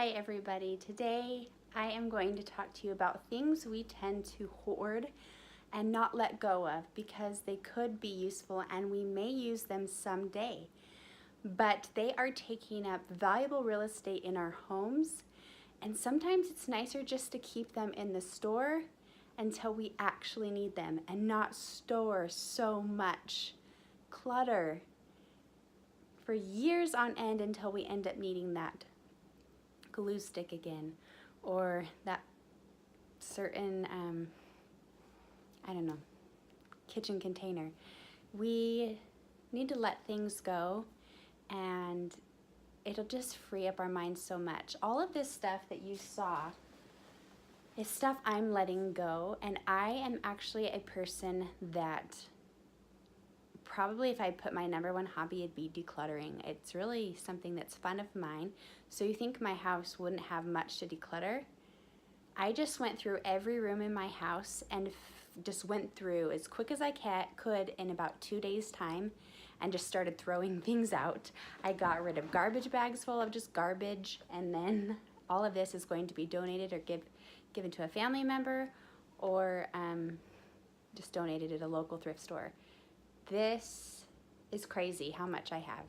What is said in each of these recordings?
Hi everybody. Today I am going to talk to you about things we tend to hoard and not let go of because they could be useful and we may use them someday. But they are taking up valuable real estate in our homes, and sometimes it's nicer just to keep them in the store until we actually need them and not store so much clutter for years on end until we end up needing that glue stick again, or that certain I don't know, kitchen container. We need to let things go, and it'll just free up our minds so much. All of this stuff that you saw is stuff I'm letting go, and I am actually a person that probably, if I put my #1 hobby, it'd be decluttering. It's really something that's fun of mine. So you think my house wouldn't have much to declutter? I just went through every room in my house and just went through as quick as I could in about 2 days' time and just started throwing things out. I got rid of garbage bags full of just garbage, and then all of this is going to be donated or given to a family member, or just donated at a local thrift store. This is crazy how much I have.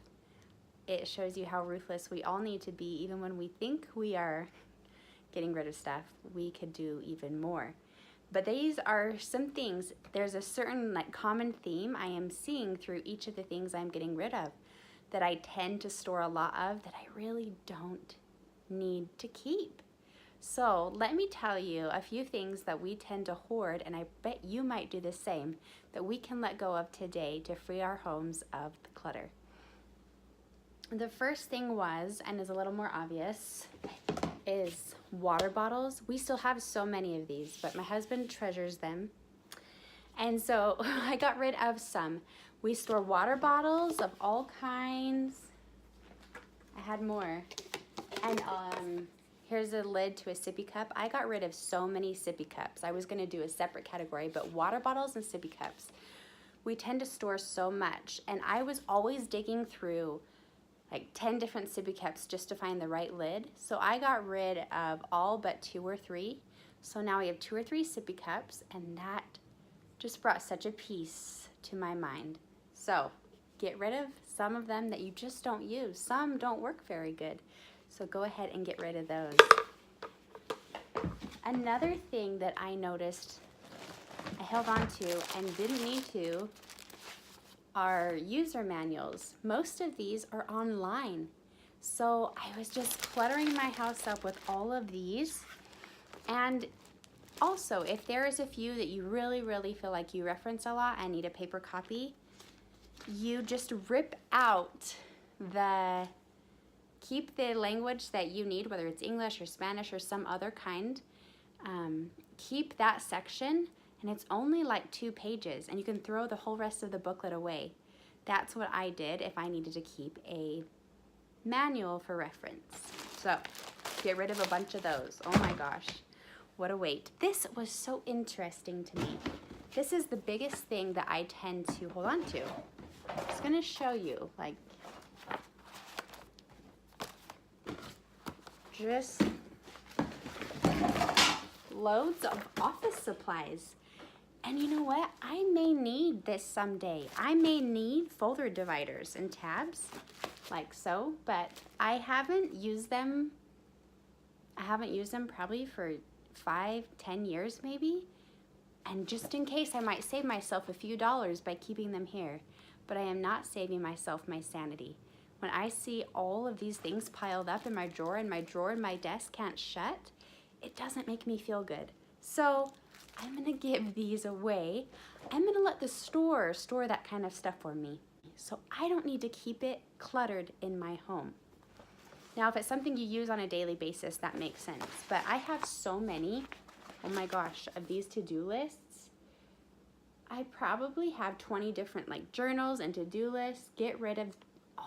It shows you how ruthless we all need to be. Even when we think we are getting rid of stuff, we could do even more. But these are some things. There's a certain common theme I am seeing through each of the things I'm getting rid of that I tend to store a lot of that I really don't need to keep. So let me tell you a few things that we tend to hoard, and I bet you might do the same, that we can let go of today to free our homes of the clutter. The first thing was, and is a little more obvious, is water bottles. We still have so many of these, but my husband treasures them. And so I got rid of some. We store water bottles of all kinds. I had more. And here's a lid to a sippy cup. I got rid of so many sippy cups. I was gonna do a separate category, but water bottles and sippy cups. We tend to store so much, and I was always digging through like 10 different sippy cups just to find the right lid. So I got rid of all but 2 or 3. So now we have 2 or 3 sippy cups, and that just brought such a peace to my mind. So get rid of some of them that you just don't use. Some don't work very good. So go ahead and get rid of those. Another thing that I noticed I held on to and didn't need to are user manuals. Most of these are online. So I was just cluttering my house up with all of these. And also, if there is a few that you really feel like you reference a lot and need a paper copy, you just rip out keep the language that you need, whether it's English or Spanish or some other kind. Keep that section, and it's only like 2 pages, and you can throw the whole rest of the booklet away. That's what I did if I needed to keep a manual for reference. So get rid of a bunch of those. Oh my gosh, what a weight. This was so interesting to me. This is the biggest thing that I tend to hold on to. I'm just gonna show you, like, just loads of office supplies. And you know what? I may need this someday. I may need folder dividers and tabs like so, but I haven't used them. I haven't used them probably for 5-10 years maybe. And just in case, I might save myself a few dollars by keeping them here, but I am not saving myself my sanity. When I see all of these things piled up in my drawer, and my drawer in my desk can't shut, it doesn't make me feel good. So I'm gonna give these away. I'm gonna let the store that kind of stuff for me, so I don't need to keep it cluttered in my home. Now, if it's something you use on a daily basis, that makes sense. But I have so many, oh my gosh, of these to-do lists. I probably have 20 different journals and to-do lists. Get rid of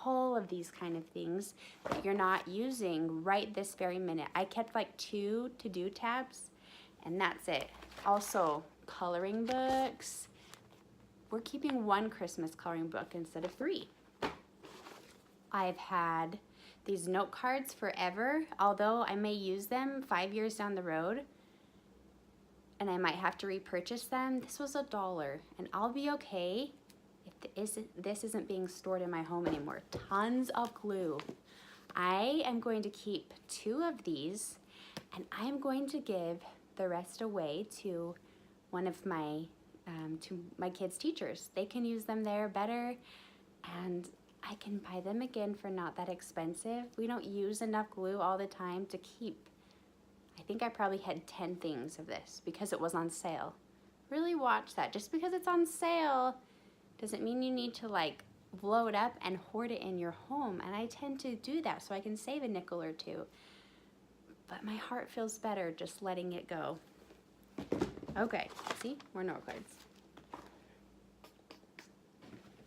all of these kind of things that you're not using right this very minute. I kept 2 to-do tabs, and that's it. Also, coloring books. We're keeping 1 Christmas coloring book instead of 3. I've had these note cards forever, although I may use them 5 years down the road and I might have to repurchase them. This was $1 and I'll be okay if this isn't being stored in my home anymore. Tons of glue. I am going to keep 2 of these and I'm going to give the rest away to one of my kids' teachers. They can use them there better and I can buy them again for not that expensive. We don't use enough glue all the time to keep. I think I probably had 10 things of this because it was on sale. Really watch that. Just because it's on sale doesn't mean you need to like blow it up and hoard it in your home. And I tend to do that so I can save a nickel or 2. But my heart feels better just letting it go. Okay, see, more note cards.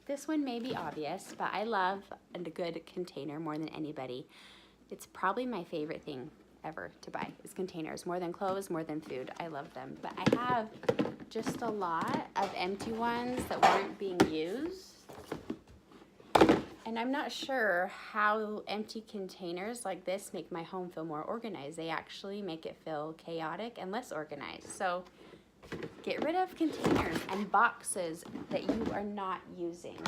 This one may be obvious, but I love a good container more than anybody. It's probably my favorite thing ever to buy is containers, more than clothes, more than food. I love them. But I have just a lot of empty ones that weren't being used. And I'm not sure how empty containers like this make my home feel more organized. They actually make it feel chaotic and less organized. So get rid of containers and boxes that you are not using.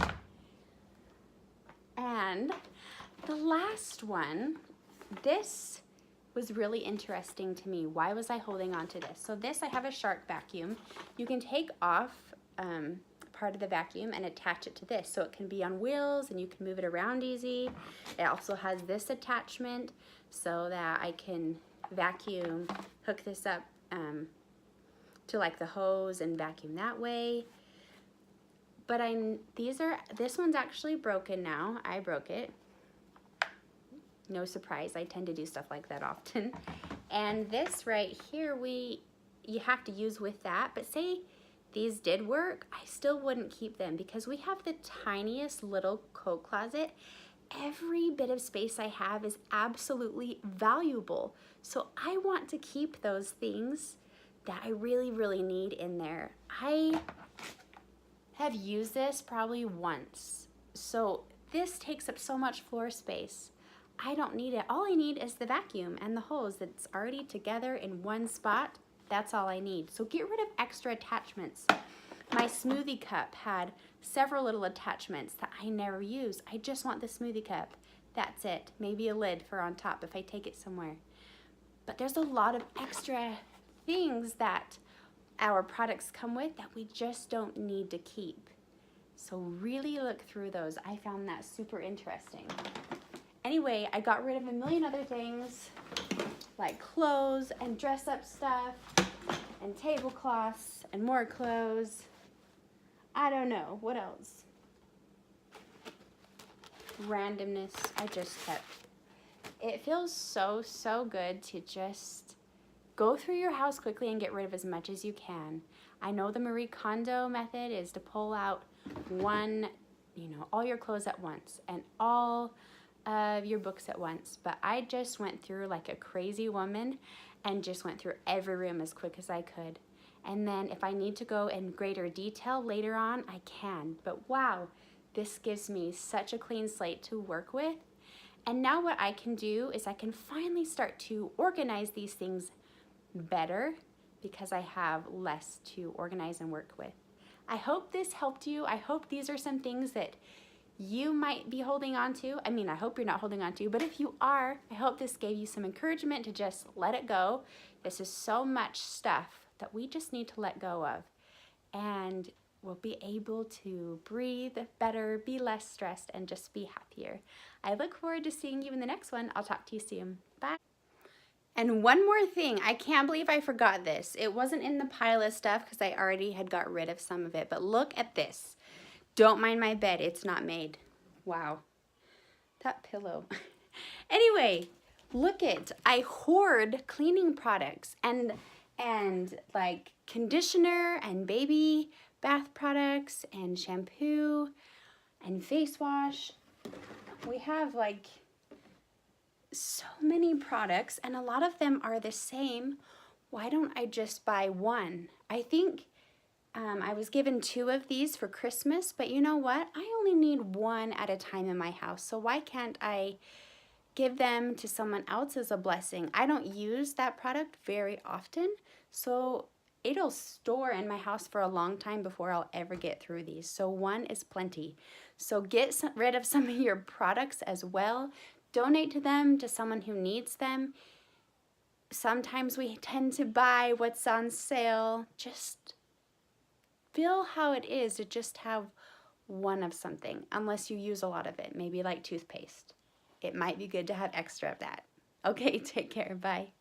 And the last one, this was really interesting to me. Why was I holding on to this? So this, I have a Shark vacuum. You can take off part of the vacuum and attach it to this so it can be on wheels and you can move it around easy. It also has this attachment so that I can vacuum, hook this up to like the hose and vacuum that way. But this one's actually broken now. I broke it. No surprise, I tend to do stuff like that often. And this right here, you have to use with that, but say these did work, I still wouldn't keep them because we have the tiniest little coat closet. Every bit of space I have is absolutely valuable. So I want to keep those things that I really, really need in there. I have used this probably once. So this takes up so much floor space. I don't need it. All I need is the vacuum and the hose that's already together in one spot. That's all I need. So get rid of extra attachments. My smoothie cup had several little attachments that I never use. I just want the smoothie cup. That's it. Maybe a lid for on top if I take it somewhere. But there's a lot of extra things that our products come with that we just don't need to keep. So really look through those. I found that super interesting. Anyway, I got rid of a million other things like clothes and dress up stuff and tablecloths and more clothes. I don't know, what else? Randomness, I just kept. It feels so, so good to just go through your house quickly and get rid of as much as you can. I know the Marie Kondo method is to pull out all your clothes at once and all of your books at once, but I just went through like a crazy woman and just went through every room as quick as I could. And then if I need to go in greater detail later on, I can. But wow, this gives me such a clean slate to work with. And now what I can do is I can finally start to organize these things better because I have less to organize and work with. I hope this helped you. I hope these are some things that you might be holding on to. I mean, I hope you're not holding on to, but if you are, I hope this gave you some encouragement to just let it go. This is so much stuff that we just need to let go of. And we'll be able to breathe better, be less stressed, and just be happier. I look forward to seeing you in the next one. I'll talk to you soon. Bye. And one more thing, I can't believe I forgot this. It wasn't in the pile of stuff because I already had got rid of some of it, but look at this. Don't mind my bed, it's not made. Wow, that pillow. Anyway, look it, I hoard cleaning products and like conditioner and baby bath products and shampoo and face wash. We have like so many products and a lot of them are the same. Why don't I just buy one? I think I was given 2 of these for Christmas, but you know what? I only need one at a time in my house, so why can't I give them to someone else as a blessing. I don't use that product very often, so it'll store in my house for a long time before I'll ever get through these. So one is plenty. So get rid of some of your products as well. Donate to them, to someone who needs them. Sometimes we tend to buy what's on sale. Just feel how it is to just have one of something, unless you use a lot of it, maybe like toothpaste. It might be good to have extra of that. Okay, take care. Bye.